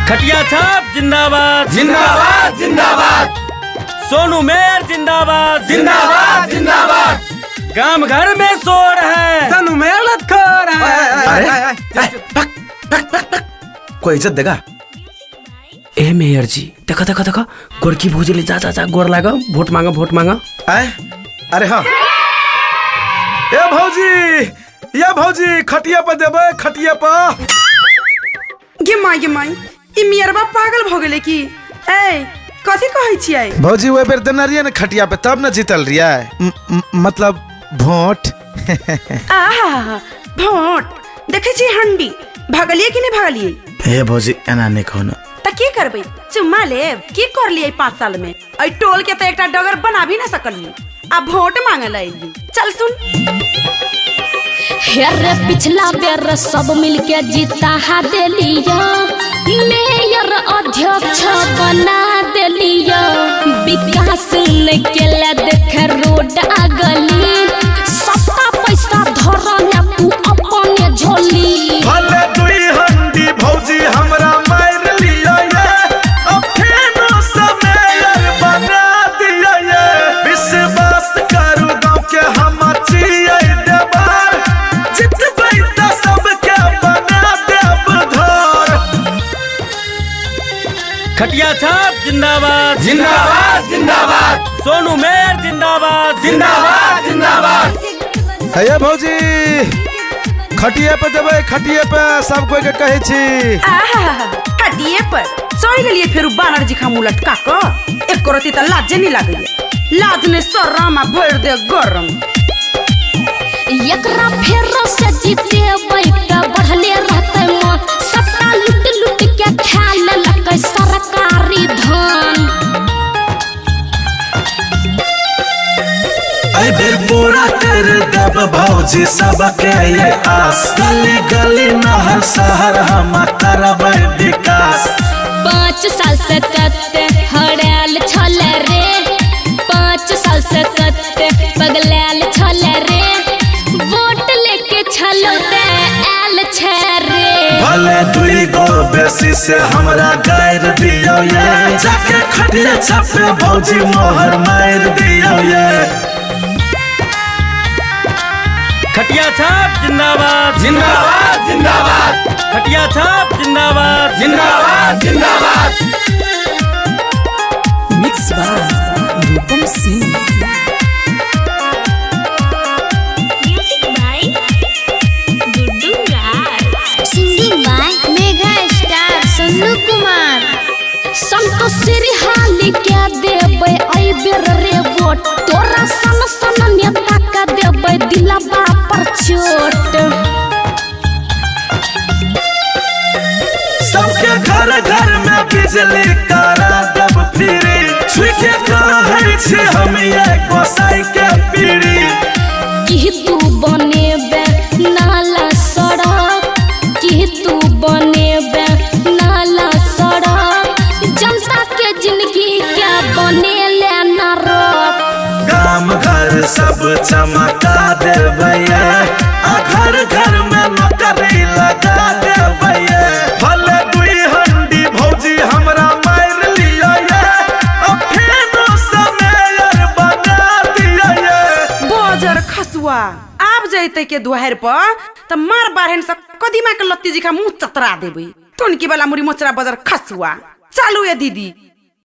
खटिया छाप जिंदाबाद जिंदाबाद जिंदाबाद। सोनू मेयर जिंदाबाद जिंदाबाद जिंदाबाद। गांव घर में शोर है, सोनू मेयर लटखोर है। कोई इज्जत देगा? ए मेयर जी देखा देखा देखा गोरकी भौजी जा जा जा गोर लागा, वोट मांगा। अरे हाँ ए भौजी, या भौजी खटिया पर देबे, खटिया पर। गे माई ई मेयरबा पागल भ गेले की? ए कथि कहै छियै? भौजी ओए बेर देना रिया ने खटिया पे, तब न जीतल रिया। मतलब वोट। आहा वोट देखे छी हंडी भगलिए कि नहीं भगलिए? ए भौजी एना नहीं कहू न त की करबै? चुम्मा लेब की कर लिए 5 साल में? आई टोल के त एकटा डगर बना भी ना सकलिए, अब वोट मांगल आइली। चल सुन हेरे पिछला बेर सब मिलके जीता देलिया, मेयर अध्यक्ष बना देलिया, विकास ने केला देखे रोड आगली, सत्ता पैसा धरने तू अपने झोली। भले दुई हंडी भौजी हमरा मार लिया ये, अब फेनो समय बना दिया ये, विश्वास करू गांव के हम चियै देबार, जितबै त सबके बना देब घर। खटिया छाप जिंदाबाद जिंदाबाद जिंदाबाद। सोनू मेयर जिंदाबाद जिंदाबाद जिंदाबाद। हे भौजी खटिया पे देबे, खटिया पे सब कोई के कहै छी। आहा खटिए पर सोई गेलिए, फेर बानर जी खा मुलट काको एक करती त लाजे नहीं लागले, लाज ने शर्म भर दे गरम। एकरा फेर से जीते बैठा बढ़ले रहते म, सत्ता लूट के खा लेलकै सरकारी धन। ऐ बेर पूरा कर देब भौजी सबके ये आस, गली गली नहर शहर हम करबै विकास। 5 साल से कते हड़ाल छले रे, 5 साल से कते पगलाल छले रे, वोट लेके छलो ते आल छे रे। भले दुई गो बेसी से हमरा गायर दियो ये, जाके खटिया छापे भौजी मोहर मार दियो ये। खटिया छाप जिंदाबाद जिंदाबाद जिंदाबाद। खटिया छाप जिंदाबाद जिंदाबाद जिंदाबाद। Mix by Rupam Singh. Singing by mega star Sonu Kumar. संतोषी हाली के देबै आई बेर रे वोट, तोरा सन सन नेता का देबै दिलबा पर चोट। सबके घर घर में बिजली करा देब फ्री, छुके कहै छी हम ये गोसाई के पीड़ी। कि तू बनेबे नाला सड़क, कि तू बनेबे नाला सड़क, जनता के जिंदगी क्या बनेले नरक। काम घर सब चमका देबै, घर घर में नौकरी लगा देबै। भले दुई हंडी भौजी हमरा मार लिया ये, अब फेनो समय बना दिया ये। बोजर खसुआ आप जैते के दुआर पर त मार बारहन से कदीमा के लत्ती जी का मुंह चतरा देबै। तुनकी वाला मुरी मोचरा बजर खसुआ। चालू ये दीदी।